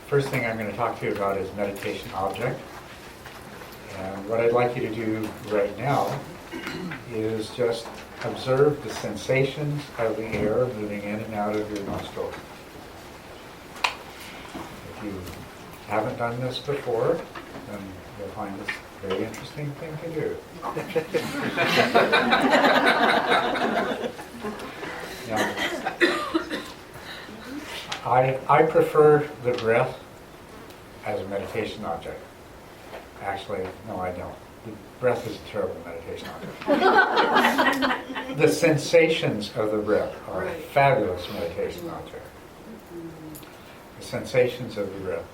first thing I'm going to talk to you about is meditation object. And what I'd like you to do right now is just observe the sensations of the air moving in and out of your nostrils. If you haven't done this before, then you'll find this a very interesting thing to do. Now, I prefer the breath as a meditation object. Actually, no, I don't. The breath is a terrible meditation object. The sensations of the breath are a fabulous meditation object. The sensations of the breath.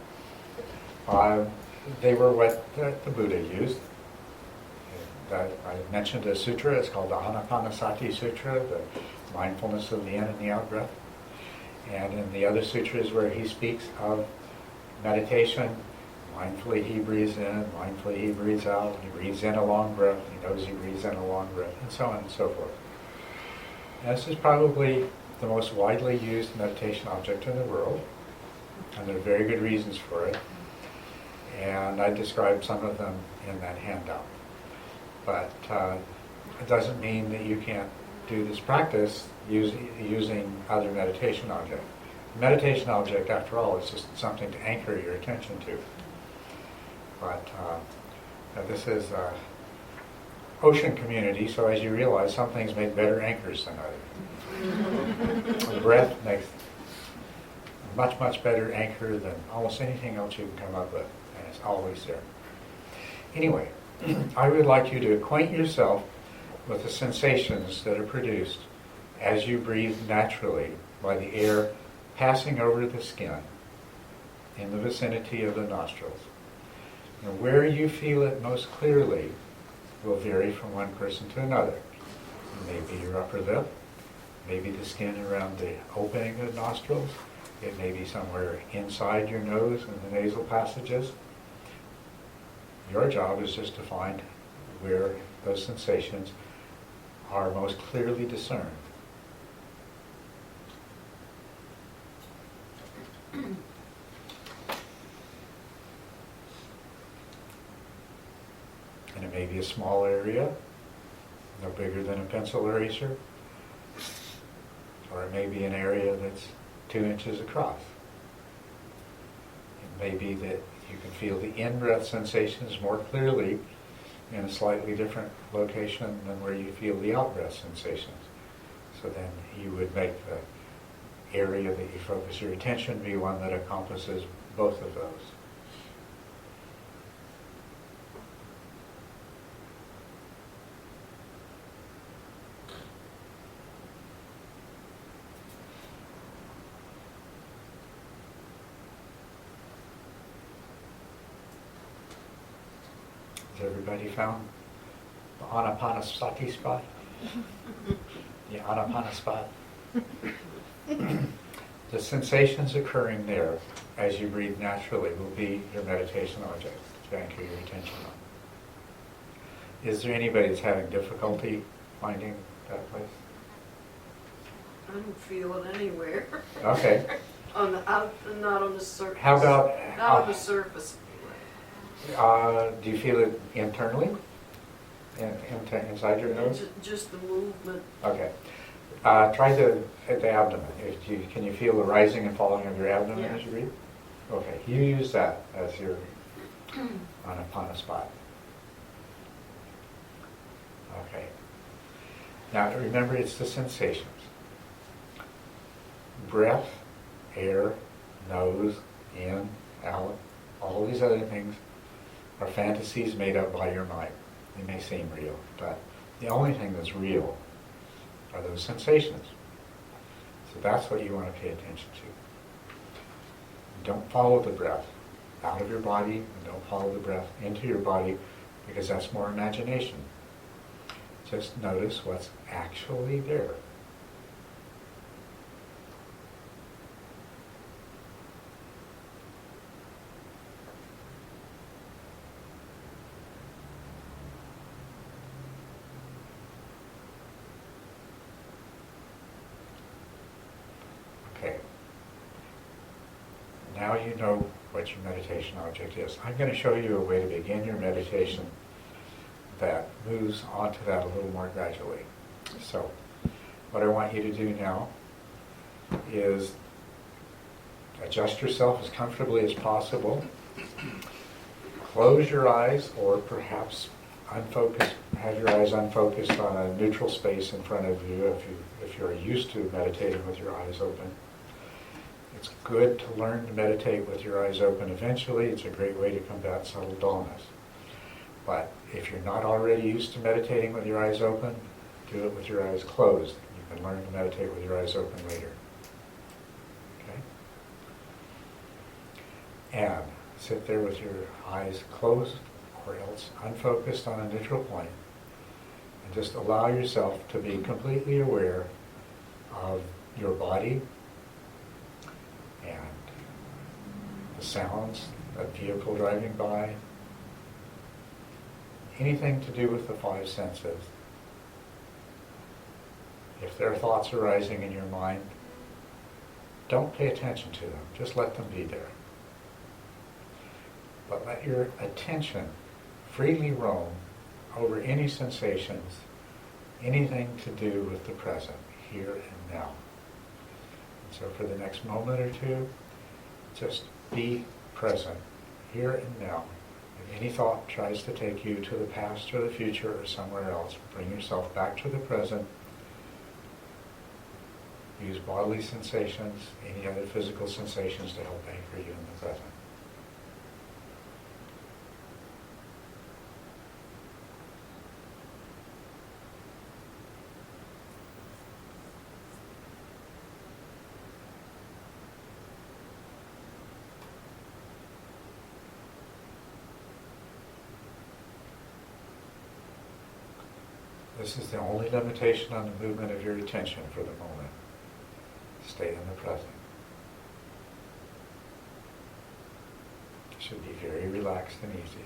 They were what the Buddha used. I mentioned a sutra, it's called the Anapanasati Sutra, the mindfulness of the in and the out breath. And in the other sutras where he speaks of meditation, mindfully he breathes in, mindfully he breathes out, he breathes in a long breath, he knows he breathes in a long breath, and so on and so forth. And this is probably the most widely used meditation object in the world, and there are very good reasons for it. And I described some of them in that handout. But it doesn't mean that you can't do this practice using other meditation objects. Meditation object, after all, is just something to anchor your attention to. But this is an ocean community, so as you realize, some things make better anchors than others. The breath makes a much, much better anchor than almost anything else you can come up with, and it's always there. Anyway, I would like you to acquaint yourself with the sensations that are produced as you breathe naturally by the air passing over the skin in the vicinity of the nostrils. And where you feel it most clearly will vary from one person to another. Maybe your upper lip, maybe the skin around the opening of the nostrils, it may be somewhere inside your nose in the nasal passages. Your job is just to find where those sensations are most clearly discerned. And it may be a small area, no bigger than a pencil eraser, or it may be an area that's 2 inches across. It may be that you can feel the in-breath sensations more clearly in a slightly different location than where you feel the out-breath sensations. So then you would make the area that you focus your attention be one that encompasses both of those. Has everybody found the Anapanasati spot? The Anapana spot? The sensations occurring there as you breathe naturally will be your meditation object to anchor your attention on. Is there anybody that's having difficulty finding that place? I don't feel it anywhere. Okay. Not on the surface. How about... Not on the surface. do you feel it internally? Inside your nose? Just the movement. Okay. Try at the abdomen. Can you feel the rising and falling of your abdomen as you breathe? Okay. You use that as your Anapana spot. Okay. Now remember, it's the sensations. Breath, air, nose, in, out, all these other things are fantasies made up by your mind. They may seem real, but the only thing that's real are those sensations. So that's what you want to pay attention to. Don't follow the breath out of your body, and don't follow the breath into your body, because that's more imagination. Just notice what's actually there. now you know what your meditation object is. I'm going to show you a way to begin your meditation that moves onto that a little more gradually. So, what I want you to do now is adjust yourself as comfortably as possible. Close your eyes, or perhaps have your eyes unfocused on a neutral space in front of you if you're used to meditating with your eyes open. It's good to learn to meditate with your eyes open eventually. It's a great way to combat subtle dullness. But if you're not already used to meditating with your eyes open, do it with your eyes closed. You can learn to meditate with your eyes open later. Okay? And sit there with your eyes closed or else unfocused on a neutral point, and just allow yourself to be completely aware of your body and the sounds, a vehicle driving by, anything to do with the five senses. If there are thoughts arising in your mind, don't pay attention to them, just let them be there. But let your attention freely roam over any sensations, anything to do with the present, here and now. And so for the next moment or two, just be present, here and now. If any thought tries to take you to the past or the future or somewhere else, bring yourself back to the present. Use bodily sensations, any other physical sensations to help anchor you in the present. This is the only limitation on the movement of your attention for the moment. Stay in the present. It should be very relaxed and easy.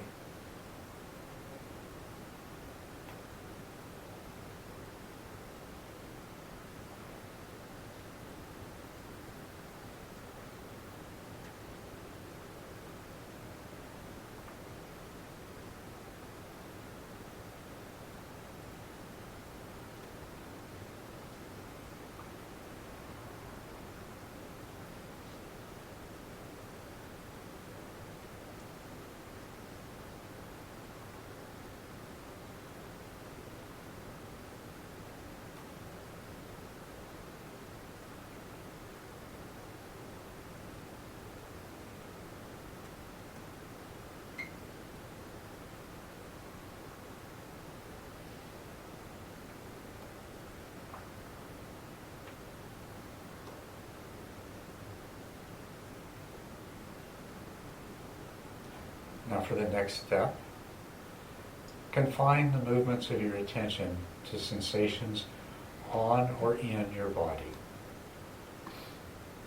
Now for the next step, confine the movements of your attention to sensations on or in your body.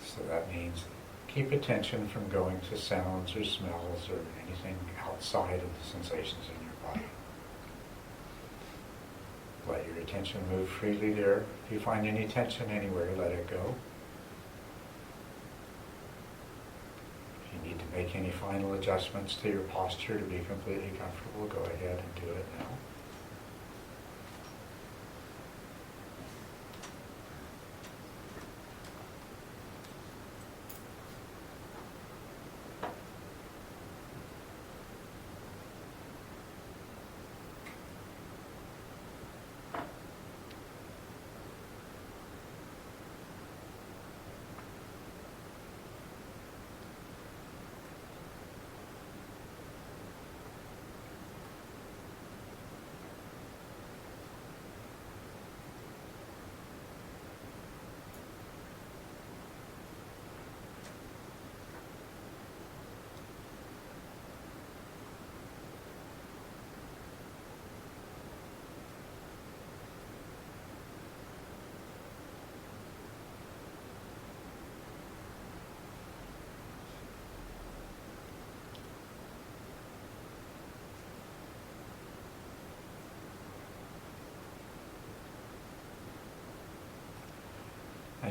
So that means keep attention from going to sounds or smells or anything outside of the sensations in your body. Let your attention move freely there. If you find any tension anywhere, let it go. If you need to make any final adjustments to your posture to be completely comfortable, go ahead and do it now.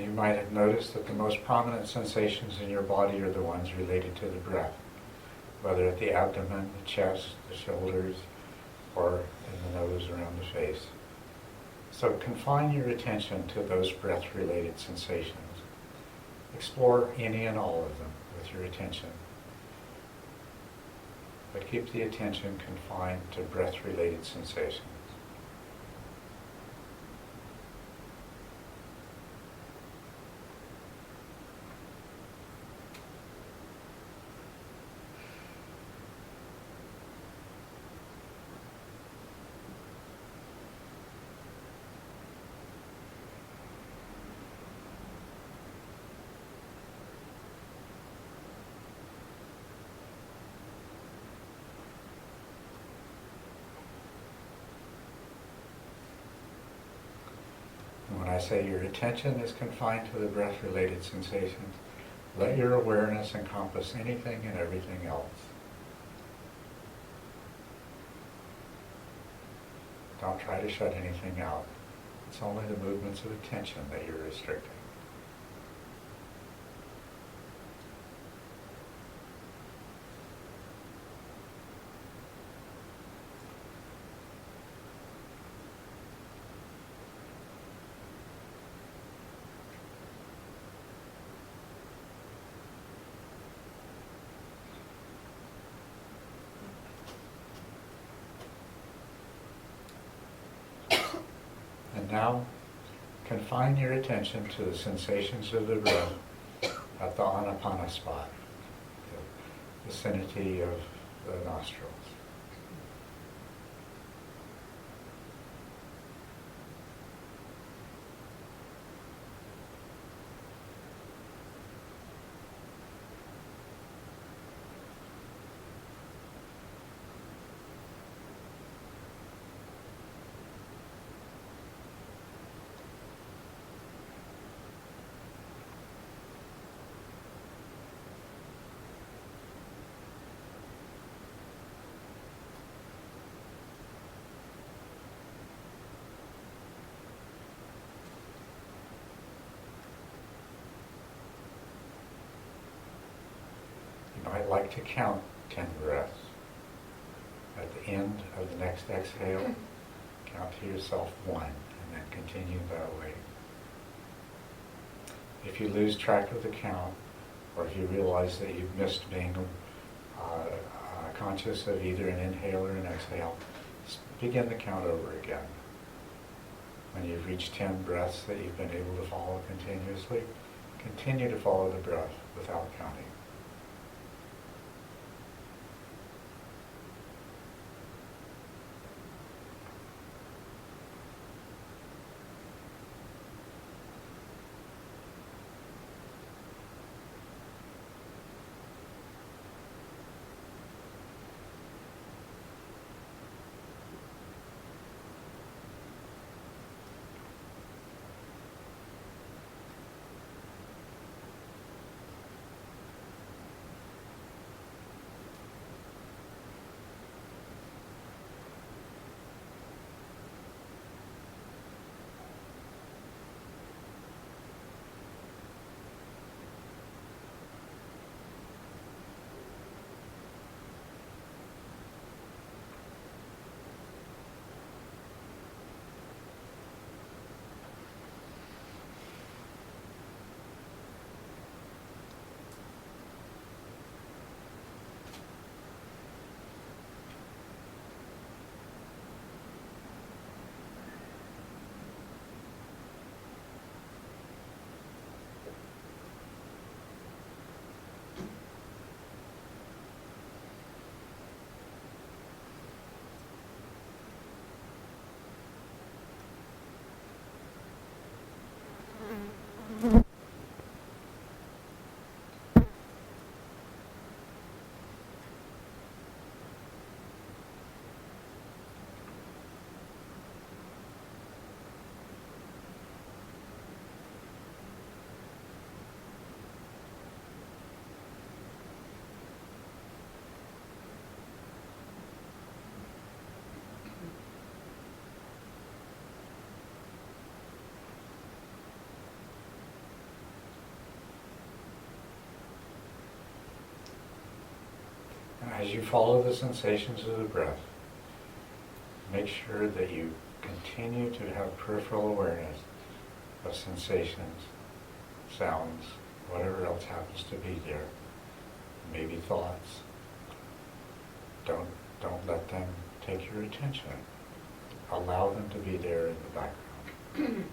you might have noticed that the most prominent sensations in your body are the ones related to the breath, whether at the abdomen, the chest, the shoulders, or in the nose, around the face. So confine your attention to those breath-related sensations. Explore any and all of them with your attention. But keep the attention confined to breath-related sensations. When I say your attention is confined to the breath-related sensations, let your awareness encompass anything and everything else. Don't try to shut anything out. It's only the movements of attention that you're restricting. And now, confine your attention to the sensations of the breath at the Anapana spot, the vicinity of the nostrils. You might like to count 10 breaths. At the end of the next exhale, count to yourself 1, and then continue that way. If you lose track of the count, or if you realize that you've missed being conscious of either an inhale or an exhale, begin the count over again. When you've reached 10 breaths that you've been able to follow continuously, continue to follow the breath without counting. And as you follow the sensations of the breath, make sure that you continue to have peripheral awareness of sensations, sounds, whatever else happens to be there. Maybe thoughts. Don't let them take your attention. Allow them to be there in the background.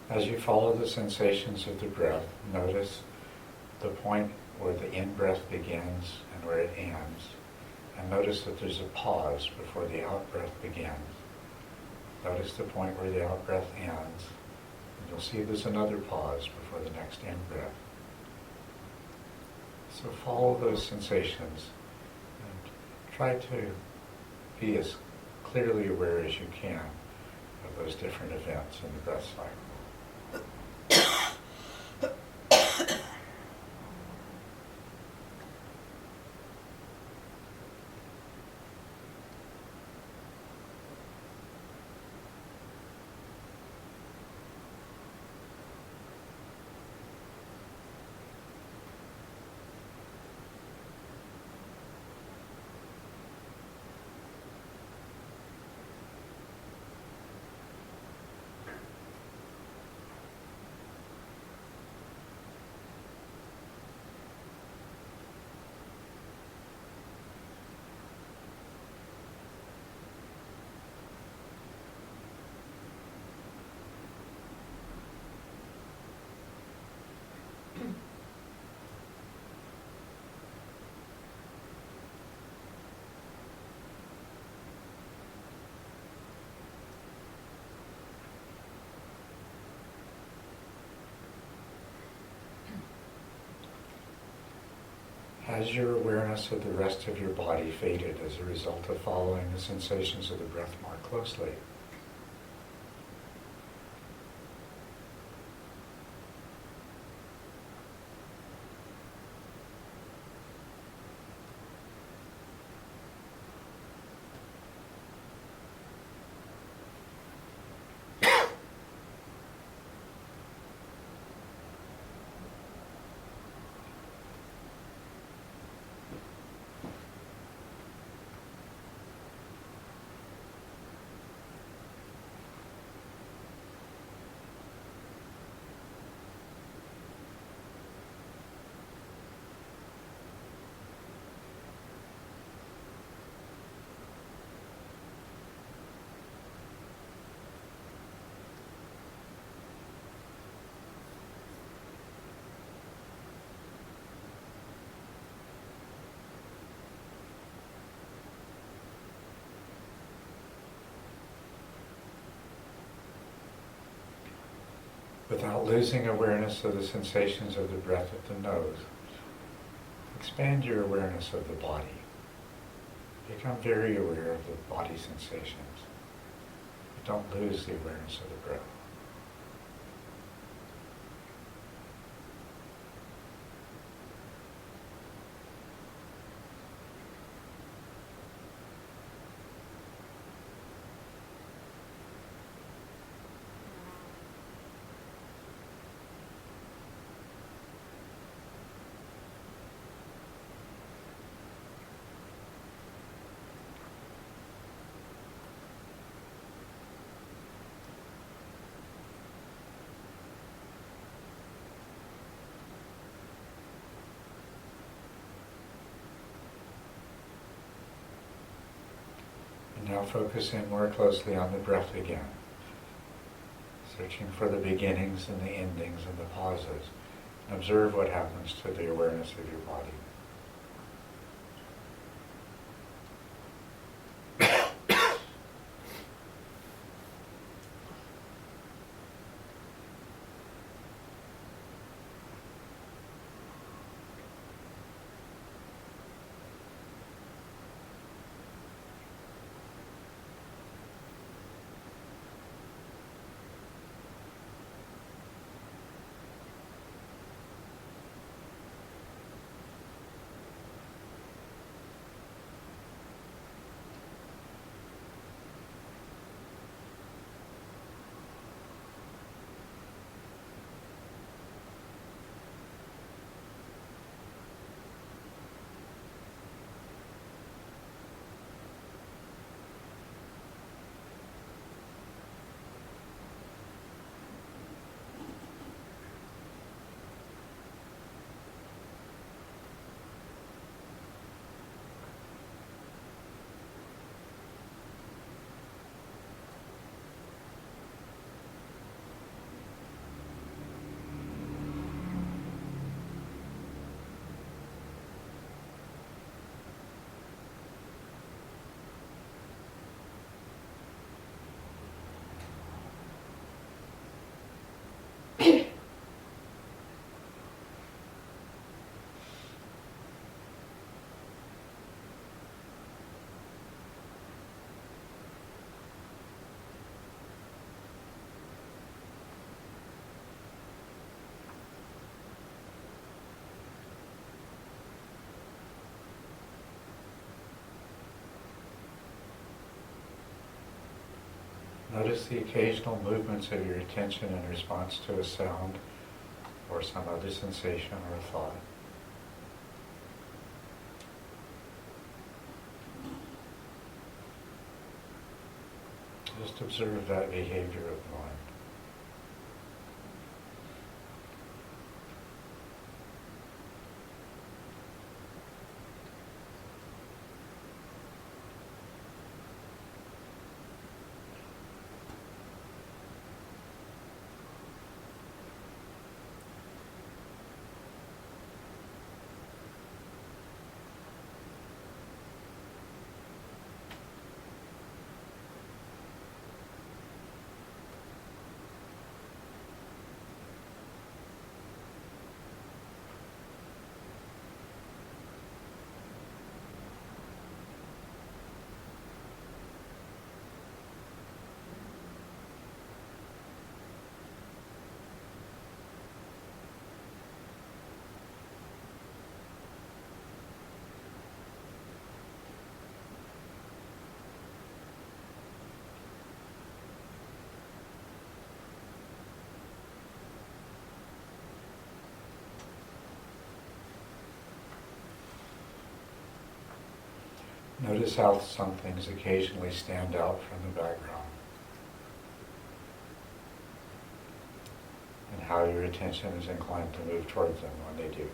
As you follow the sensations of the breath, notice the point where the in-breath begins and where it ends. And notice that there's a pause before the out-breath begins. Notice the point where the out-breath ends. And you'll see there's another pause before the next in-breath. So follow those sensations and try to be as clearly aware as you can of those different events in the breath cycle. Has your awareness of the rest of your body faded as a result of following the sensations of the breath more closely? without losing awareness of the sensations of the breath at the nose. Expand your awareness of the body. Become very aware of the body sensations. But don't lose the awareness of the breath. Now focus in more closely on the breath again, searching for the beginnings and the endings and the pauses. And observe what happens to the awareness of your body. Notice the occasional movements of your attention in response to a sound or some other sensation or thought. Just observe that behavior of mind. Notice how some things occasionally stand out from the background, and how your attention is inclined to move towards them when they do.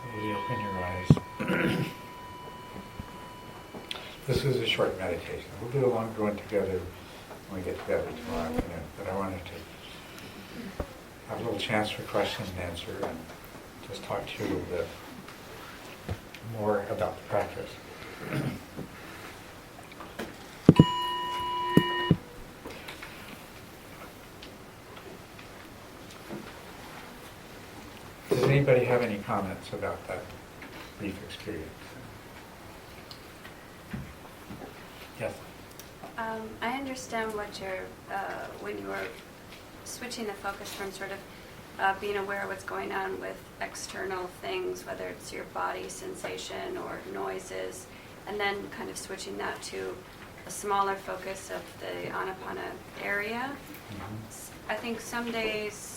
Slowly open your eyes. This is a short meditation. We'll do a longer one together when we get together tomorrow afternoon. But I wanted to have a little chance for question and answer and just talk to you a little bit more about the practice. Does anybody have any comments about that brief experience? Yes? I understand what you're, when you were switching the focus from sort of being aware of what's going on with external things, whether it's your body sensation or noises, and then kind of switching that to a smaller focus of the Anapana area. Mm-hmm. I think some days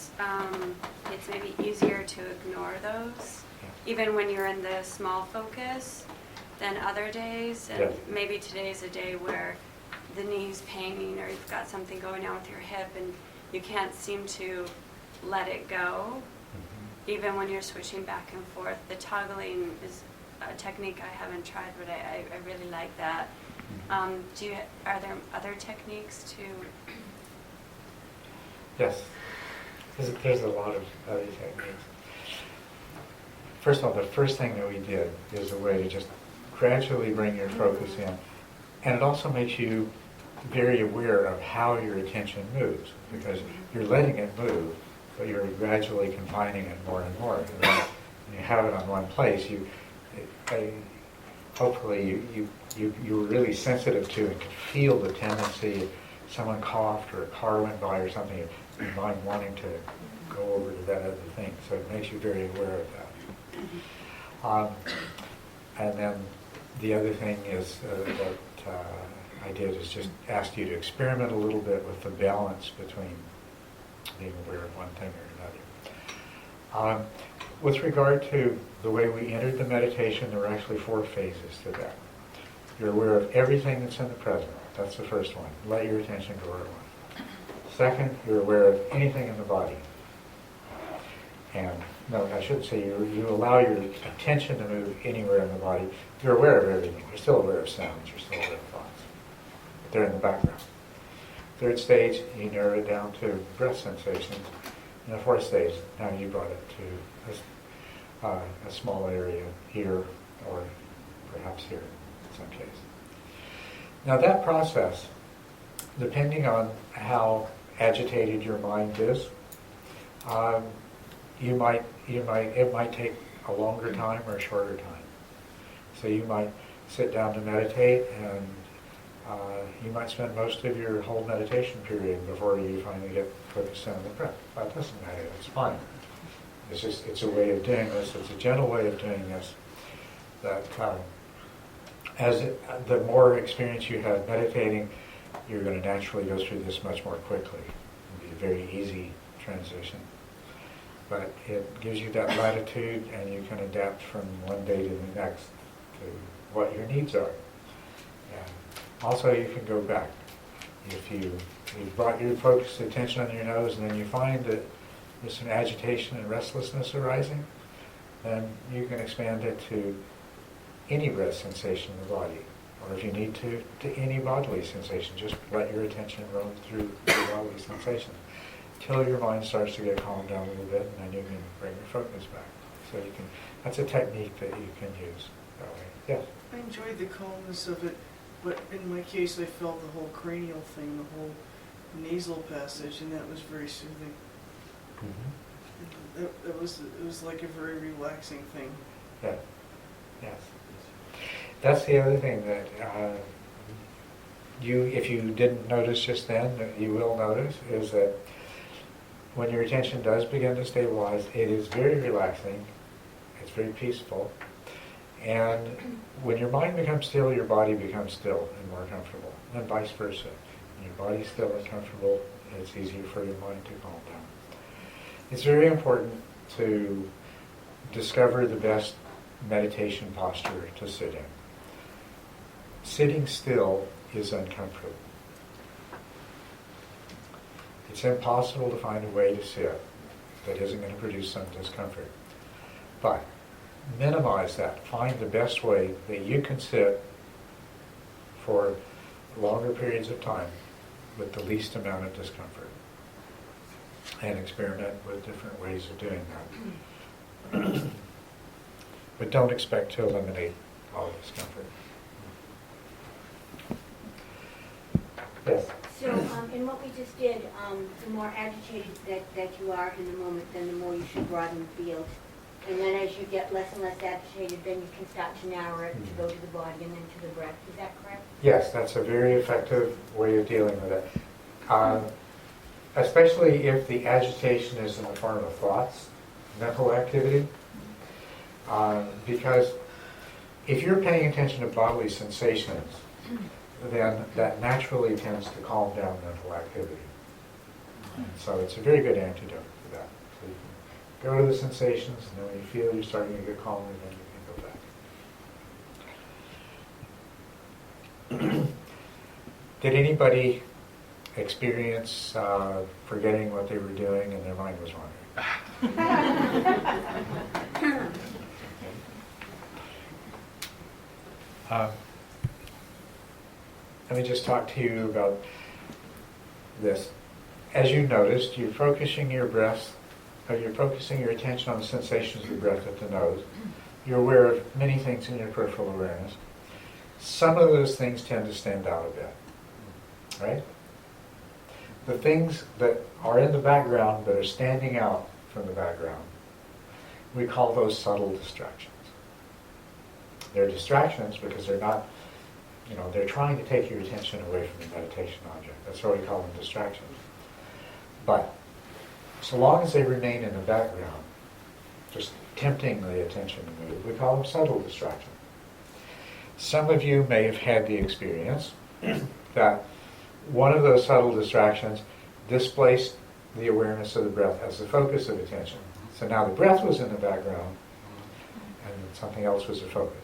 it's maybe easier to ignore those, even when you're in the small focus, than other days. And Yes. maybe today's a day where the knee's paining or you've got something going on with your hip and you can't seem to let it go. Mm-hmm. Even when you're switching back and forth. The toggling is a technique I haven't tried, but I really like that. Mm-hmm. Are there other techniques to... Yes. There's a lot of other techniques. First of all, the first thing that we did is a way to just gradually bring your focus in. And it also makes you very aware of how your attention moves, because you're letting it move, but you're gradually confining it more and more. And then when you have it on one place, hopefully you were really sensitive to and could feel the tendency, if someone coughed or a car went by or something, your mind wanting to go over to that other thing. So it makes you very aware of that. And then the other thing is that I did is just asked you to experiment a little bit with the balance between being aware of one thing or another. With regard to the way we entered the meditation, there were actually 4 phases to that. You're aware of everything that's in the present. That's the first one. Let your attention go where it wants. Second, you're aware of anything in the body. And no, I shouldn't say you allow your attention to move anywhere in the body. You're aware of everything. You're still aware of sounds. You're still aware of thoughts. But they're in the background. Third stage, you narrow it down to breath sensations. And the fourth stage, now you brought it to a small area here or perhaps here in some case. Now that process, depending on how agitated your mind is, it might take a longer time or a shorter time. So you might sit down to meditate and you might spend most of your whole meditation period before you finally get focused on the breath. That doesn't matter, it's fine. It's a way of doing this, it's a gentle way of doing this that the more experience you have meditating, you're going to naturally go through this much more quickly. It'll be a very easy transition. But it gives you that latitude and you can adapt from one day to the next to what your needs are. And also you can go back. If you've brought your focused attention on your nose and then you find that there's some agitation and restlessness arising, then you can expand it to any breath sensation in the body. Or if you need to any bodily sensation. Just let your attention roam through the bodily sensation till your mind starts to get calmed down a little bit, and then you can bring your focus back. So that's a technique that you can use that way. Yes? I enjoyed the calmness of it, but in my case I felt the whole cranial thing, the whole nasal passage, and that was very soothing. Mm-hmm. It was like a very relaxing thing. Yeah. Yes. That's the other thing that if you didn't notice just then, you will notice, is that when your attention does begin to stabilize, it is very relaxing, it's very peaceful, and when your mind becomes still, your body becomes still and more comfortable, and vice versa. When your body's still and comfortable, it's easier for your mind to calm down. It's very important to discover the best meditation posture to sit in. Sitting still is uncomfortable. It's impossible to find a way to sit that isn't going to produce some discomfort. But minimize that. Find the best way that you can sit for longer periods of time with the least amount of discomfort. And experiment with different ways of doing that. But don't expect to eliminate all discomfort. Yes? So, in what we just did, the more agitated that you are in the moment, then the more you should broaden the field. And then as you get less and less agitated, then you can start to narrow it to go to the body and then to the breath. Is that correct? Yes, that's a very effective way of dealing with it. Especially if the agitation is in the form of thoughts, mental activity. Because if you're paying attention to bodily sensations, then that naturally tends to calm down mental activity. And so it's a very good antidote for that. So you can go to the sensations, and then when you feel you're starting to get calmer, then you can go back. Did anybody experience forgetting what they were doing and their mind was wandering? Let me just talk to you about this. As you noticed, you're focusing your breath, or you're focusing your attention on the sensations of the breath at the nose. You're aware of many things in your peripheral awareness. Some of those things tend to stand out a bit, right? The things that are in the background but are standing out from the background, we call those subtle distractions. They're distractions because they're not, they're trying to take your attention away from the meditation object. That's why we call them distractions. But so long as they remain in the background, just tempting the attention to move, we call them subtle distractions. Some of you may have had the experience that one of those subtle distractions displaced the awareness of the breath as the focus of attention. So now the breath was in the background and something else was the focus.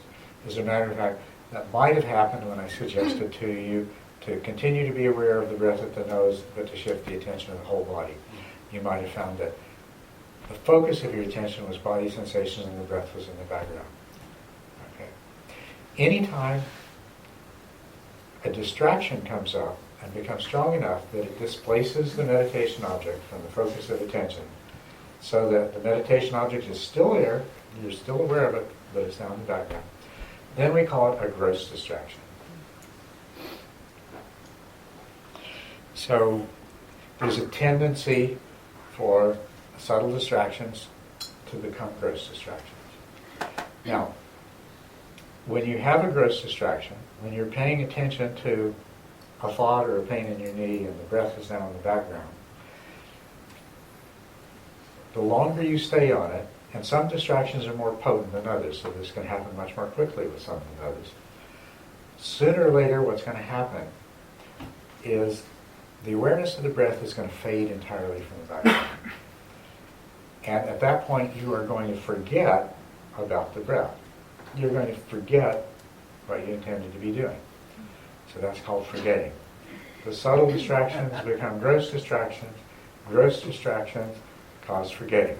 As a matter of fact, that might have happened when I suggested to you to continue to be aware of the breath at the nose, but to shift the attention to the whole body. You might have found that the focus of your attention was body sensations and the breath was in the background. Okay. Anytime a distraction comes up and becomes strong enough that it displaces the meditation object from the focus of attention, so that the meditation object is still there, you're still aware of it, but it's now in the background, then we call it a gross distraction. So there's a tendency for subtle distractions to become gross distractions. Now, when you have a gross distraction, when you're paying attention to a thought or a pain in your knee and the breath is now in the background, the longer you stay on it, and some distractions are more potent than others, so this can happen much more quickly with some than others. Sooner or later, what's going to happen is the awareness of the breath is going to fade entirely from the background. And at that point, you are going to forget about the breath. You're going to forget what you intended to be doing. So that's called forgetting. The subtle distractions become gross distractions. Gross distractions cause forgetting.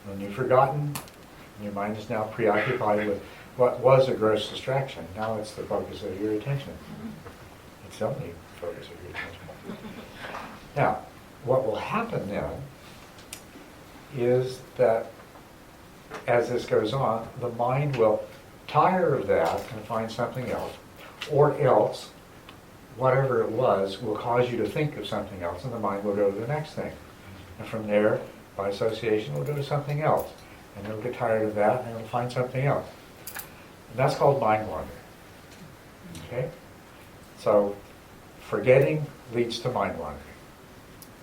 When you've forgotten, your mind is now preoccupied with what was a gross distraction. Now it's the focus of your attention. It's the only focus of your attention. Now, what will happen then is that as this goes on, the mind will tire of that and find something else, or else, whatever it was, will cause you to think of something else, and the mind will go to the next thing. And from there, by association, it'll go to something else. And it'll get tired of that, and it'll find something else. And that's called mind wandering. Okay? So, forgetting leads to mind wandering.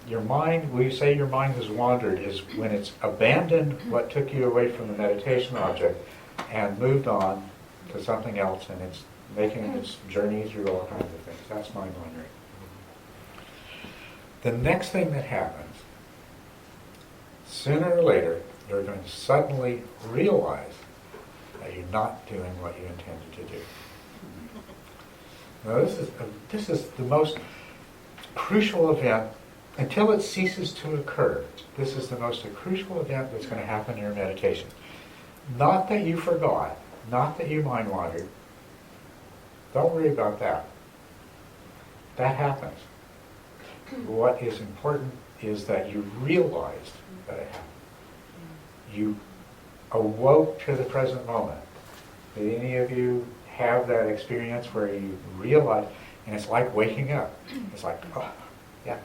Your mind, when you say your mind has wandered, is when it's abandoned what took you away from the meditation object and moved on to something else, and it's making its journey through all kinds of things. That's mind wandering. The next thing that happens, sooner or later, you're going to suddenly realize that you're not doing what you intended to do. Now, this is the most crucial event. Until it ceases to occur, this is the most crucial event that's going to happen in your meditation. Not that you forgot, not that you mind wandered. Don't worry about that. That happens. What is important is that you realized that it happened. You awoke to the present moment. Did any of you have that experience where you realize, and it's like waking up. It's like, oh, yes.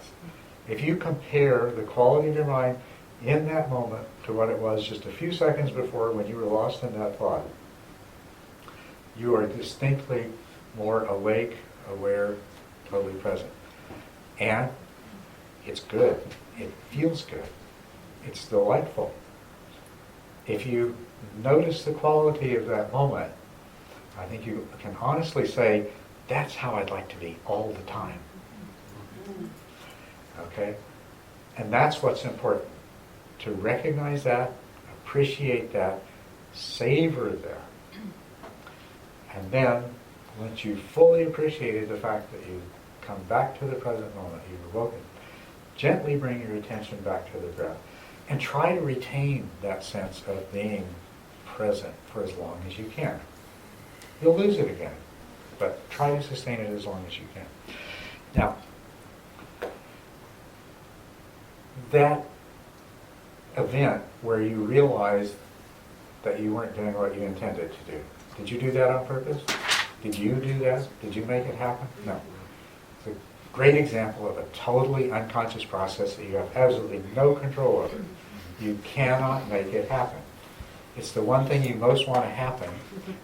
If you compare the quality of your mind in that moment to what it was just a few seconds before when you were lost in that thought, you are distinctly more awake, aware, totally present. And it's good. It feels good. It's delightful. If you notice the quality of that moment, I think you can honestly say, that's how I'd like to be all the time. Okay? And that's what's important. To recognize that, appreciate that, savor that. And then, once you've fully appreciated the fact that you've come back to the present moment, you've awoken, gently bring your attention back to the breath. And try to retain that sense of being present for as long as you can. You'll lose it again, but try to sustain it as long as you can. Now, that event where you realized that you weren't doing what you intended to do, did you do that on purpose? Did you do that? Did you make it happen? No. It's a great example of a totally unconscious process that you have absolutely no control over. You cannot make it happen. It's the one thing you most want to happen.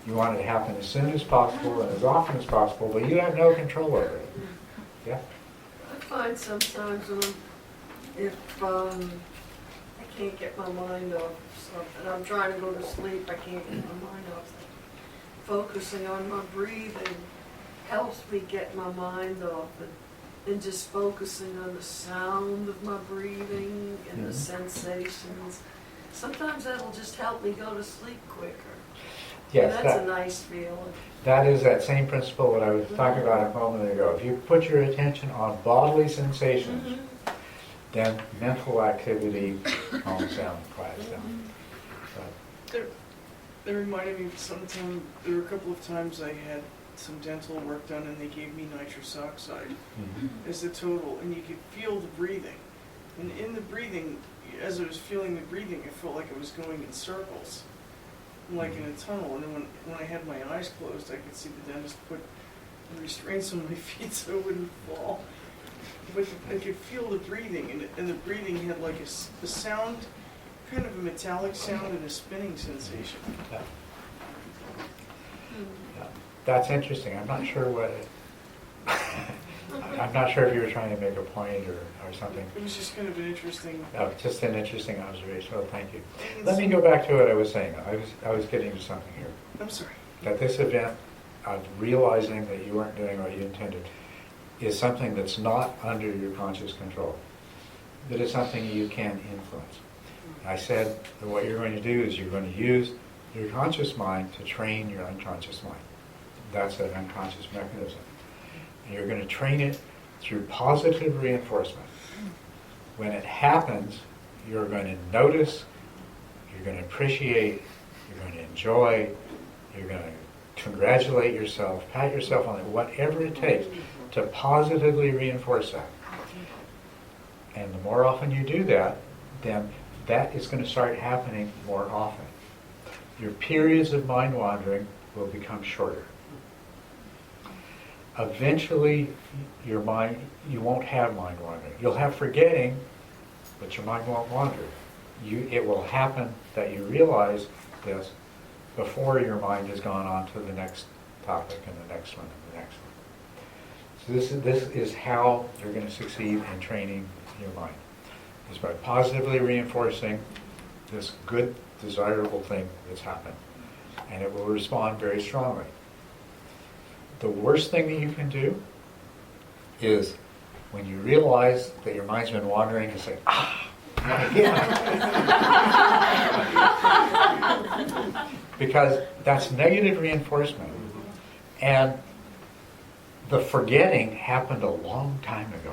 You want it to happen as soon as possible and as often as possible, but you have no control over it. Yeah? I find sometimes if I can't get my mind off something, I'm trying to go to sleep, I can't get my mind off something. Focusing on my breathing helps me get my mind off it. And just focusing on the sound of my breathing and the sensations. Sometimes that'll just help me go to sleep quicker. Yes, and that's a nice feeling. That is that same principle that I was talking about a moment ago. If you put your attention on bodily sensations, then mental activity calms down, quiets down. That reminded me of sometime, there were a couple of times I had some dental work done and they gave me nitrous oxide as the total, and you could feel the breathing. And in the breathing, as I was feeling the breathing, I felt like I was going in circles, like in a tunnel. And then when I had my eyes closed, I could see the dentist put restraints on my feet so I wouldn't fall. But I could feel the breathing, and the breathing had like a sound, kind of a metallic sound and a spinning sensation. Yeah. Yeah. That's interesting. I'm not sure what it... I'm not sure if you were trying to make a point or something. It was just kind of an interesting... just an interesting observation. Well, thank you. Let me go back to what I was saying. I was getting to something here. I'm sorry. That this event of realizing that you weren't doing what you intended is something that's not under your conscious control. That is something you can influence. I said that what you're going to do is you're going to use your conscious mind to train your unconscious mind. That's an unconscious mechanism. And you're going to train it through positive reinforcement. When it happens, you're going to notice, you're going to appreciate, you're going to enjoy, you're going to congratulate yourself, pat yourself on it, whatever it takes to positively reinforce that. And the more often you do that, then that is going to start happening more often. Your periods of mind wandering will become shorter. Eventually, you won't have mind wandering. You'll have forgetting, but your mind won't wander. It will happen that you realize this before your mind has gone on to the next topic and the next one and the next one. So this is how you're going to succeed in training your mind. Is by positively reinforcing this good, desirable thing that's happened. And it will respond very strongly. The worst thing that you can do is when you realize that your mind's been wandering and say, not again. Because that's negative reinforcement. And the forgetting happened a long time ago.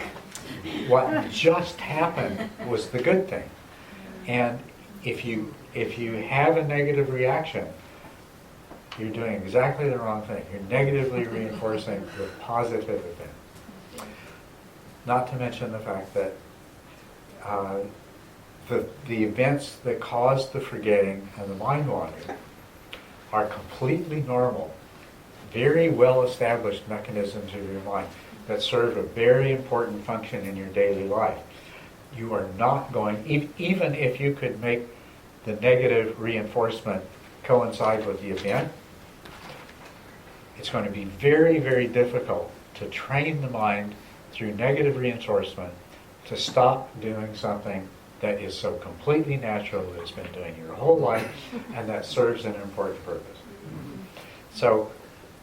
What just happened was the good thing. And if you if you have a negative reaction, you're doing exactly the wrong thing. You're negatively reinforcing the positive event. Not to mention the fact that the events that cause the forgetting and the mind wandering are completely normal, very well established mechanisms of your mind that serve a very important function in your daily life. You are not going, even if you could make the negative reinforcement coincide with the event, it's going to be very, very difficult to train the mind through negative reinforcement to stop doing something that is so completely natural that it's been doing your whole life and that serves an important purpose. So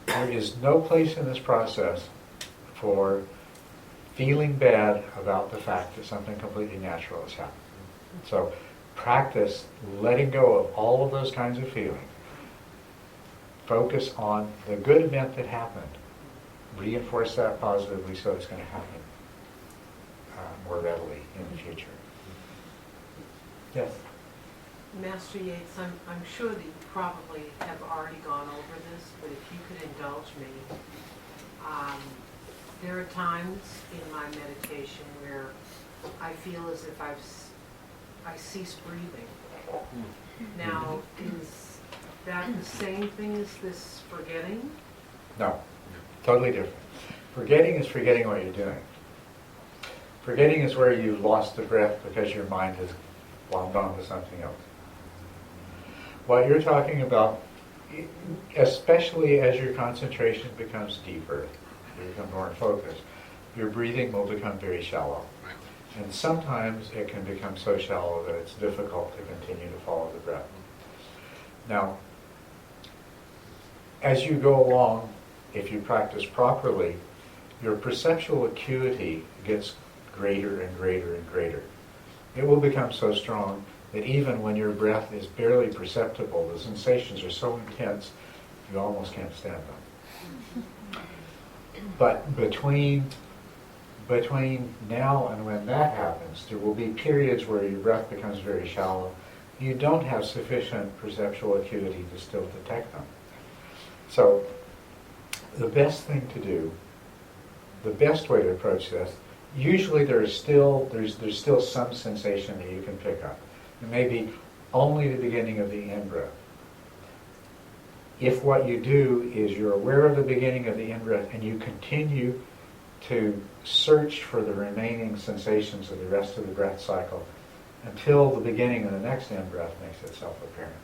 there is no place in this process for feeling bad about the fact that something completely natural has happened. So practice letting go of all of those kinds of feelings. Focus on the good event that happened. Reinforce that positively so it's going to happen more readily in the future. Yes? Master Yates, I'm sure that you probably have already gone over this, but if you could indulge me, there are times in my meditation where I feel as if I cease breathing. Now, is that the same thing as this forgetting? No. Totally different. Forgetting is forgetting what you're doing. Forgetting is where you lost the breath because your mind has glommed onto something else. What you're talking about, especially as your concentration becomes deeper, you become more focused, your breathing will become very shallow. And sometimes it can become so shallow that it's difficult to continue to follow the breath. Now, as you go along, if you practice properly, your perceptual acuity gets greater and greater and greater. It will become so strong that even when your breath is barely perceptible, the sensations are so intense, you almost can't stand them. But between now and when that happens, there will be periods where your breath becomes very shallow. You don't have sufficient perceptual acuity to still detect them. So the best thing to do, the best way to approach this, usually there's still some sensation that you can pick up. It may be only the beginning of the in-breath. If what you do is you're aware of the beginning of the in-breath and you continue to search for the remaining sensations of the rest of the breath cycle until the beginning of the next in-breath makes itself apparent,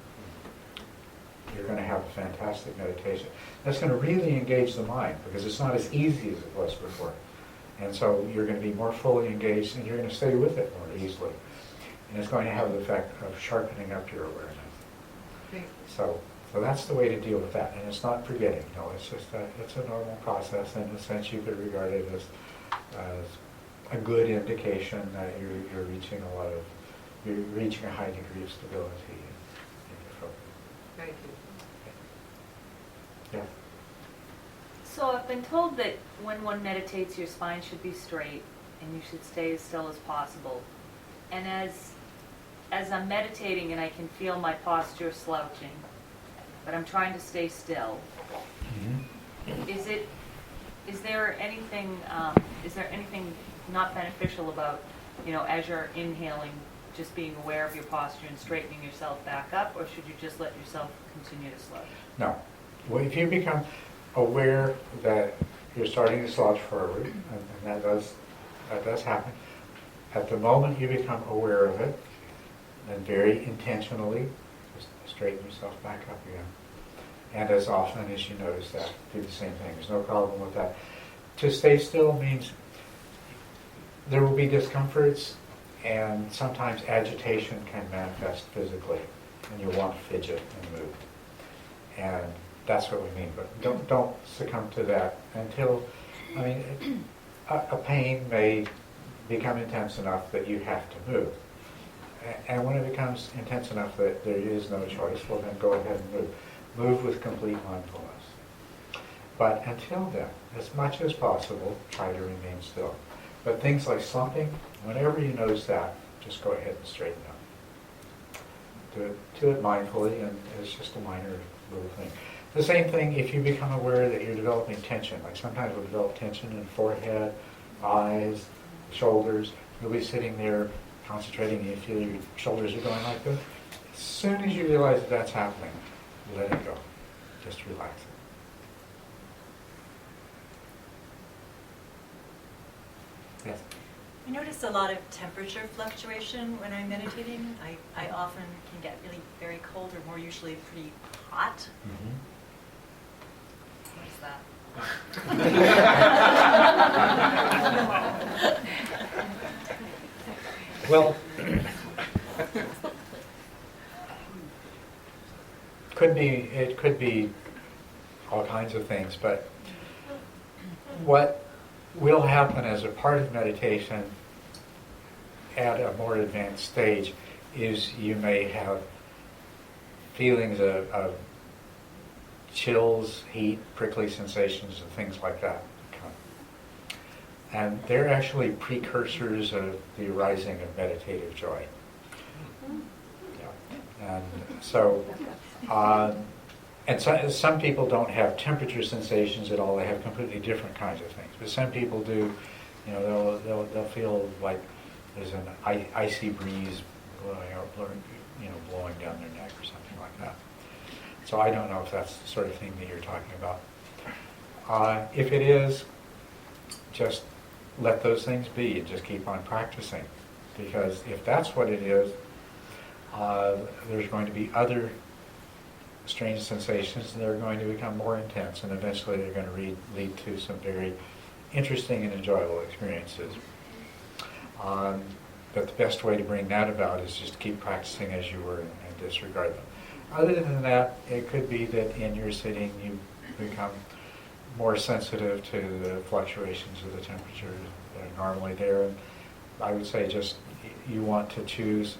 you're going to have a fantastic meditation. That's going to really engage the mind because it's not as easy as it was before. And so you're going to be more fully engaged and you're going to stay with it more easily. And it's going to have the effect of sharpening up your awareness. Thank you. So that's the way to deal with that. And it's not forgetting. No, it's just it's a normal process. In a sense, you could regard it as a good indication that you're reaching a high degree of stability in your focus. Thank you. Yeah. So I've been told that when one meditates, your spine should be straight and you should stay as still as possible. And as I'm meditating and I can feel my posture slouching, but I'm trying to stay still, is there anything not beneficial about, as you're inhaling, just being aware of your posture and straightening yourself back up, or should you just let yourself continue to slouch? No. Well, if you become aware that you're starting to slouch forward, and that does happen, at the moment you become aware of it, then very intentionally just straighten yourself back up again. And as often as you notice that, do the same thing. There's no problem with that. To stay still means there will be discomforts, and sometimes agitation can manifest physically, and you'll want to fidget and move. And that's what we mean. But don't succumb to that until, a pain may become intense enough that you have to move. And when it becomes intense enough that there is no choice, well then go ahead and move. Move with complete mindfulness. But until then, as much as possible, try to remain still. But things like slumping, whenever you notice that, just go ahead and straighten up. do it mindfully, and it's just a minor little thing. The same thing if you become aware that you're developing tension. Like sometimes we'll develop tension in forehead, eyes, shoulders. You'll be sitting there concentrating and you feel your shoulders are going like this. As soon as you realize that that's happening, let it go. Just relax it. Yes? I notice a lot of temperature fluctuation when I'm meditating. I often can get really very cold or more usually pretty hot. Mm-hmm. What is that? Well, it could be all kinds of things, but what will happen as a part of meditation at a more advanced stage is you may have feelings of chills, heat, prickly sensations, and things like that. And they're actually precursors of the arising of meditative joy. Yeah. And so, some people don't have temperature sensations at all. They have completely different kinds of things. But some people do. You know, they'll feel like there's an icy breeze blowing down their neck or something like that. So I don't know if that's the sort of thing that you're talking about. If it is, just let those things be and just keep on practicing. Because if that's what it is, there's going to be other strange sensations and they're going to become more intense and eventually they're going to lead to some very interesting and enjoyable experiences. But the best way to bring that about is just keep practicing as you were and disregard them. Other than that, it could be that in your sitting you become more sensitive to the fluctuations of the temperature that are normally there. And I would say just you want to choose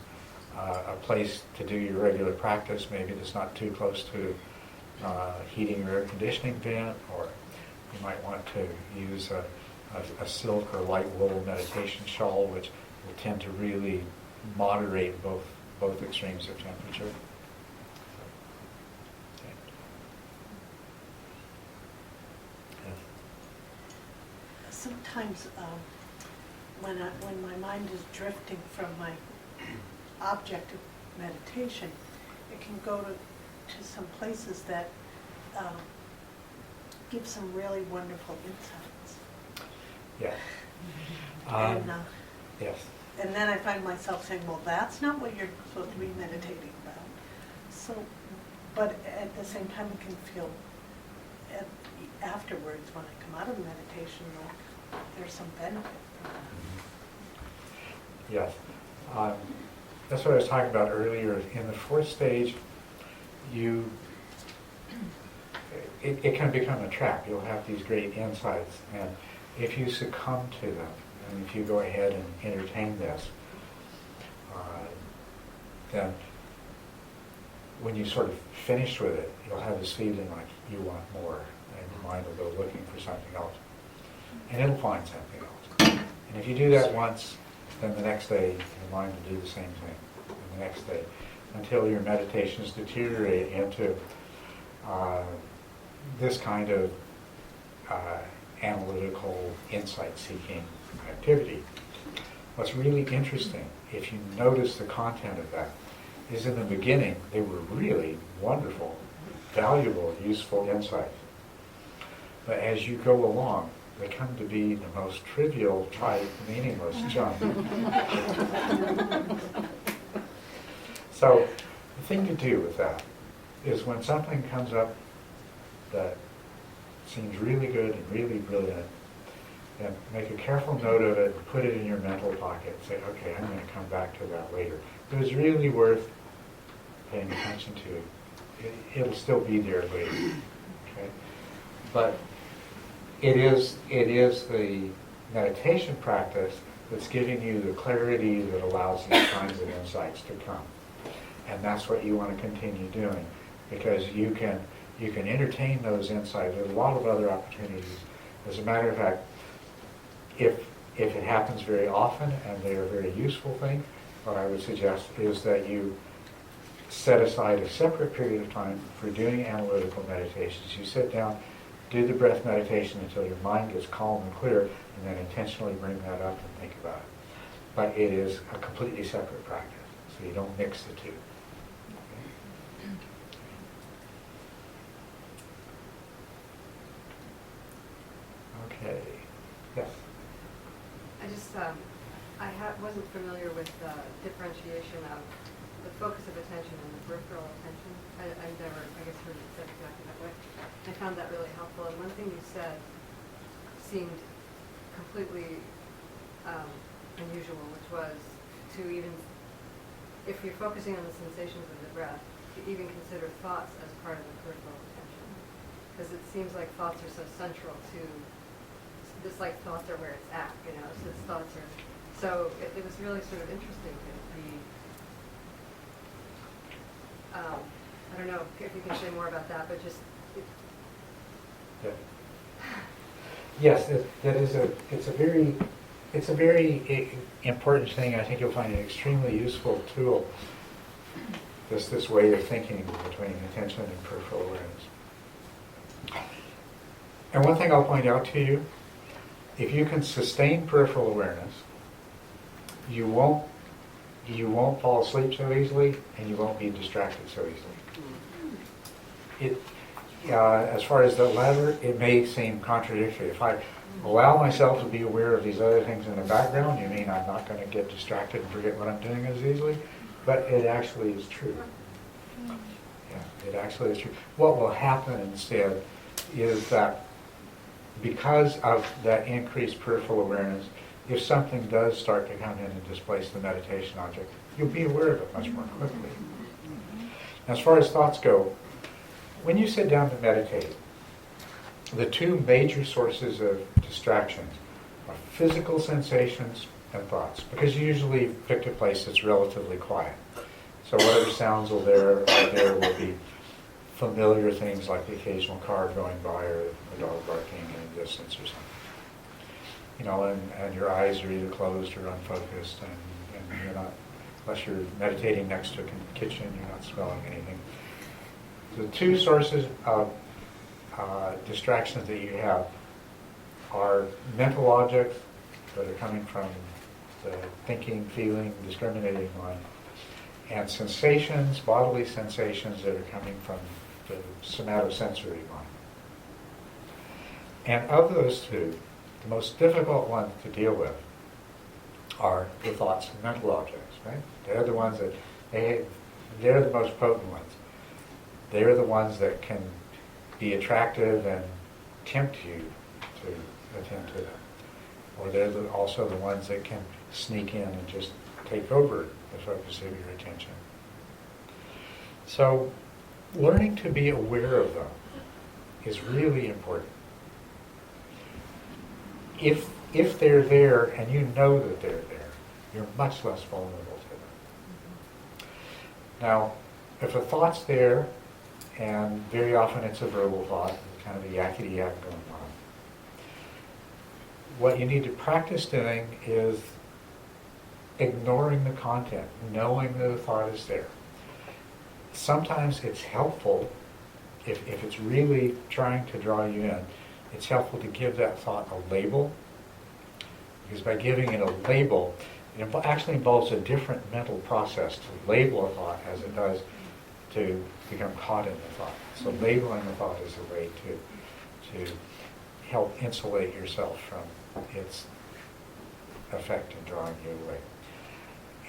a place to do your regular practice, maybe that's not too close to heating or air conditioning vent, or you might want to use a silk or light wool meditation shawl, which will tend to really moderate both extremes of temperature. Sometimes when my mind is drifting from my object of meditation, it can go to some places that give some really wonderful insights. Yeah. Yes. And then I find myself saying, well, that's not what you're supposed to be meditating about. So, but at the same time, I can feel afterwards when I come out of the meditation, there's some benefit from that. Yes. That's what I was talking about earlier. In the fourth stage, it can become a trap. You'll have these great insights, and if you succumb to them, and if you go ahead and entertain this, then when you sort of finish with it, you'll have this feeling like you want more, and your mind will go looking for something else. And it'll find something else. And if you do that once, then the next day your mind will do the same thing. And the next day, until your meditations deteriorate into this kind of analytical, insight-seeking activity. What's really interesting, if you notice the content of that, is in the beginning they were really wonderful, valuable, useful insights. But as you go along, they come to be the most trivial, trite, meaningless junk. So the thing to do with that is when something comes up that seems really good and really brilliant, then make a careful note of it and put it in your mental pocket. Say, okay, I'm going to come back to that later. If it was really worth paying attention to, it'll still be there later. Okay? But it is the meditation practice that's giving you the clarity that allows these kinds of insights to come. And that's what you want to continue doing, because you can entertain those insights. There's a lot of other opportunities. As a matter of fact, if it happens very often and they're a very useful thing, what I would suggest is that you set aside a separate period of time for doing analytical meditations. You sit down, do the breath meditation until your mind gets calm and clear, and then intentionally bring that up and think about it. But it is a completely separate practice, so you don't mix the two. Okay. Yes. I just, wasn't familiar with the differentiation of the focus of attention and the peripheral attention. I never, I guess, heard it said exactly that way. I found that really helpful. And one thing you said seemed completely unusual, which was to even, if you're focusing on the sensations of the breath, to even consider thoughts as part of the peripheral attention. Because it seems like thoughts are so central to, just like thoughts are where it's at, you know, so it's thoughts are, so it was really sort of interesting to be, I don't know if you can say more about that, but just, Yeah. Yes, it's a very important thing. I think you'll find an extremely useful tool. This way of thinking between attention and peripheral awareness. And one thing I'll point out to you, if you can sustain peripheral awareness, you won't fall asleep so easily, and you won't be distracted so easily. As far as the latter, it may seem contradictory. If I allow myself to be aware of these other things in the background, you mean I'm not going to get distracted and forget what I'm doing as easily? But it actually is true. Yeah, it actually is true. What will happen instead is that because of that increased peripheral awareness, if something does start to come in and displace the meditation object, you'll be aware of it much more quickly. As far as thoughts go, when you sit down to meditate, the two major sources of distractions are physical sensations and thoughts, because you usually pick a place that's relatively quiet. So whatever sounds are there will be familiar things like the occasional car going by or a dog barking in the distance or something. You know, and your eyes are either closed or unfocused, and you're not, unless you're meditating next to a kitchen, you're not smelling anything. The two sources of distractions that you have are mental objects that are coming from the thinking, feeling, discriminating mind, and sensations, bodily sensations that are coming from the somatosensory mind. And of those two, the most difficult ones to deal with are the thoughts and mental objects, right? They're the ones that, they're the most potent ones. They're the ones that can be attractive and tempt you to attend to them. Or they're also the ones that can sneak in and just take over the focus of your attention. So learning to be aware of them is really important. If they're there and you know that they're there, you're much less vulnerable to them. Now, if a thought's there, and very often it's a verbal thought, kind of a yakety-yak going on, what you need to practice doing is ignoring the content, knowing that the thought is there. Sometimes it's helpful, if it's really trying to draw you in, it's helpful to give that thought a label, because by giving it a label, it actually involves a different mental process to label a thought as it does to become caught in the thought. So labeling the thought is a way to help insulate yourself from its effect in drawing you away.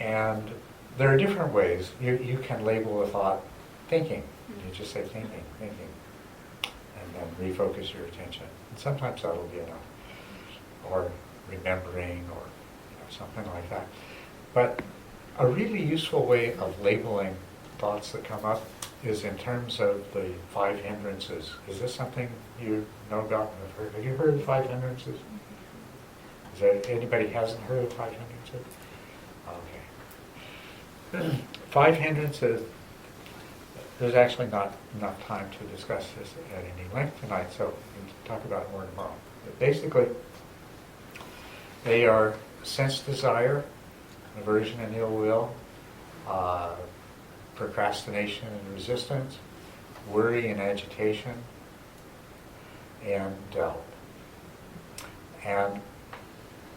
And there are different ways. You can label a thought thinking. You just say thinking, and then refocus your attention. And sometimes that'll be enough. Or remembering, or something like that. But a really useful way of labeling thoughts that come up is in terms of the 5 hindrances. Is this something you know about and have heard? Have you heard of the 5 hindrances? Is there anybody hasn't heard of 5 hindrances? Okay. 5 hindrances, there's actually not enough time to discuss this at any length tonight, so we can talk about it more tomorrow. But basically, they are sense desire, aversion and ill will, procrastination and resistance, worry and agitation, and doubt. And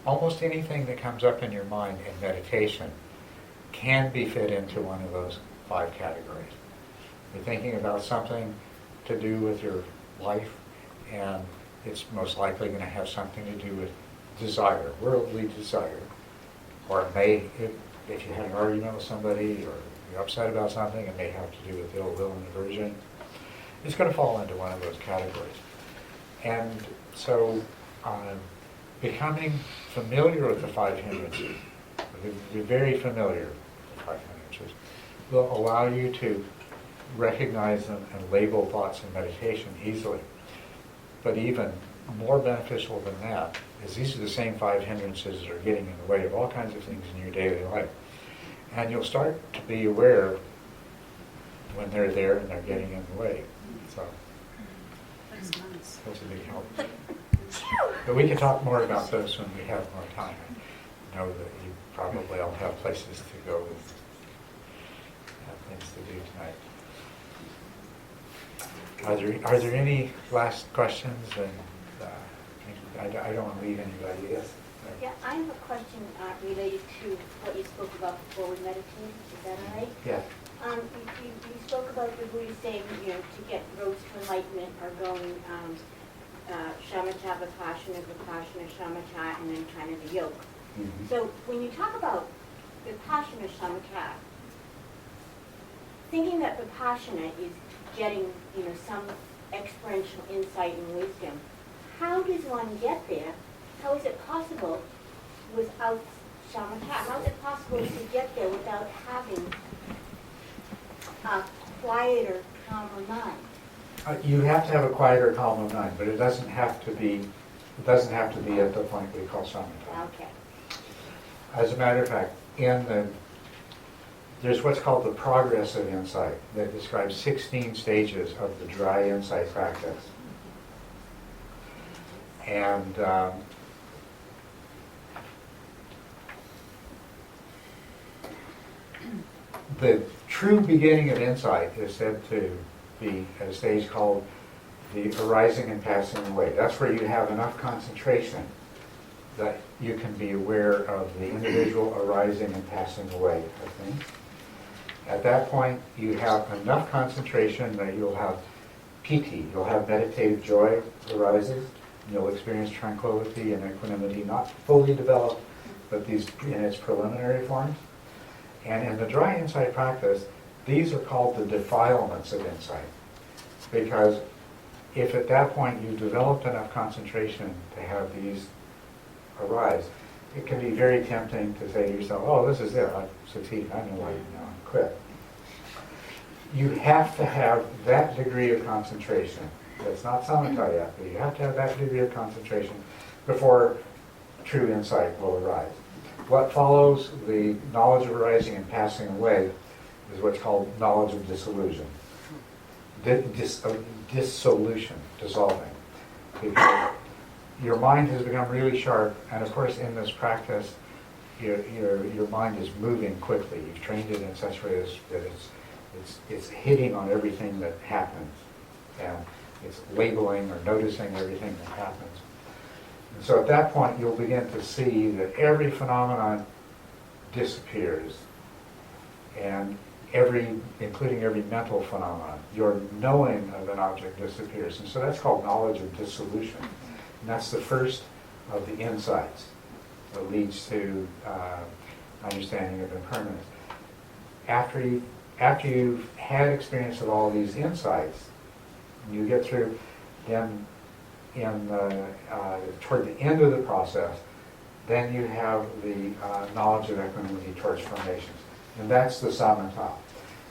almost anything that comes up in your mind in meditation can be fit into one of those 5 categories. You're thinking about something to do with your life, and it's most likely going to have something to do with desire, worldly desire. Or it may, if you had an argument with somebody or you're upset about something, it may have to do with ill will and aversion. It's going to fall into one of those categories. And so becoming familiar with the 5 hindrances, be very familiar with the 5 hindrances, will allow you to recognize them and label thoughts in meditation easily. But even more beneficial than that is these are the same 5 hindrances that are getting in the way of all kinds of things in your daily life. And you'll start to be aware when they're there and they're getting in the way. So that's a big help. But we can talk more about those when we have more time. I know that you probably all have places to go and have things to do tonight. Are there any last questions? And I don't want to leave anybody. Yes. Yeah, I have a question related to what you spoke about before we meditated. Is that all right? Yeah. You spoke about the Buddha saying, to get roads to enlightenment are going shamatha, vipassana, vipassana, shamatha, and then kind of the yoke. Mm-hmm. So when you talk about vipassana, shamatha, thinking that vipassana is getting, some experiential insight and wisdom, how does one get there? How is it possible without shamatha? How is it possible to get there without having a quieter, calmer mind? You have to have a quieter, calmer mind, but it doesn't have to be. It doesn't have to be at the point we call samatha. Okay. As a matter of fact, there's what's called the progress of insight that describes 16 stages of the dry insight practice. And the true beginning of insight is said to be at a stage called the arising and passing away. That's where you have enough concentration that you can be aware of the individual arising and passing away of things. At that point, you have enough concentration that you'll have piti, you'll have meditative joy arises, and you'll experience tranquility and equanimity, not fully developed, but these in its preliminary forms. And in the dry insight practice, these are called the defilements of insight. Because if at that point you've developed enough concentration to have these arise, it can be very tempting to say to yourself, oh, this is it, I've succeeded, I'm enlightened now, I'm quit. You have to have that degree of concentration. That's not samatha yet, but you have to have that degree of concentration before true insight will arise. What follows the knowledge of arising and passing away is what's called knowledge of disillusion. Dissolution, dissolving. Because your mind has become really sharp, and of course in this practice, your mind is moving quickly. You've trained it in such a way that it's hitting on everything that happens, and it's labeling or noticing everything that happens. And so at that point, you'll begin to see that every phenomenon disappears, and including every mental phenomenon. Your knowing of an object disappears. And so that's called knowledge of dissolution. And that's the first of the insights that leads to understanding of impermanence. After you've had experience of all these insights, you get through, then toward the end of the process, then you have the knowledge of equanimity towards formations. And that's the samatha.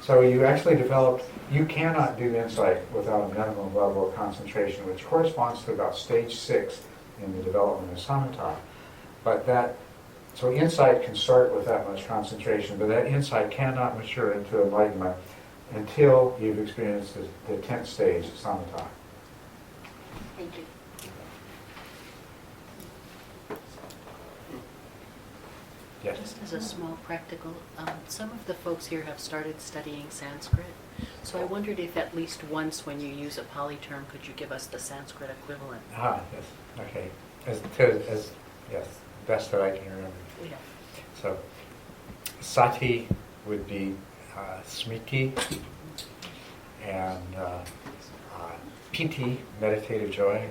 So you actually developed, you cannot do insight without a minimum level of concentration, which corresponds to about stage 6 in the development of samatha. So insight can start with that much concentration, but that insight cannot mature into enlightenment until you've experienced the 10th stage, samatha. Thank you. Yes. Just as a small practical, some of the folks here have started studying Sanskrit. So I wondered if at least once when you use a Pali term, could you give us the Sanskrit equivalent? Yes, okay. Yes, best that I can remember. Yeah. So, sati would be smriti, and piti, meditative joy,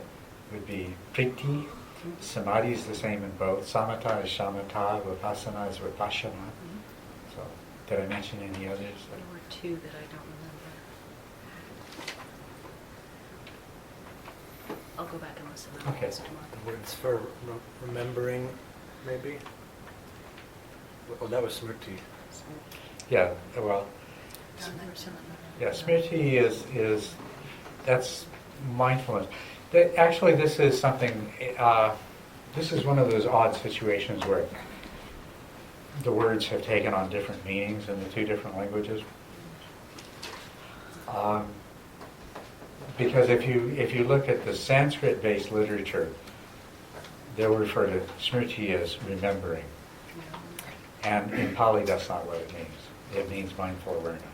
would be priti. Samadhi is the same in both. Samatha is shamatha, vipassana is vipassana. So, did I mention any others? There were two that I don't remember. I'll go back and listen to Okay. those tomorrow. The words for remembering, maybe? Oh, that was Smriti. Yeah, well, yeah, smriti is that's mindfulness. Actually, this is something. This is one of those odd situations where the words have taken on different meanings in the two different languages. Because if you look at the Sanskrit-based literature, they'll refer to smriti as remembering, and in Pali, that's not what it means. It means mindful awareness.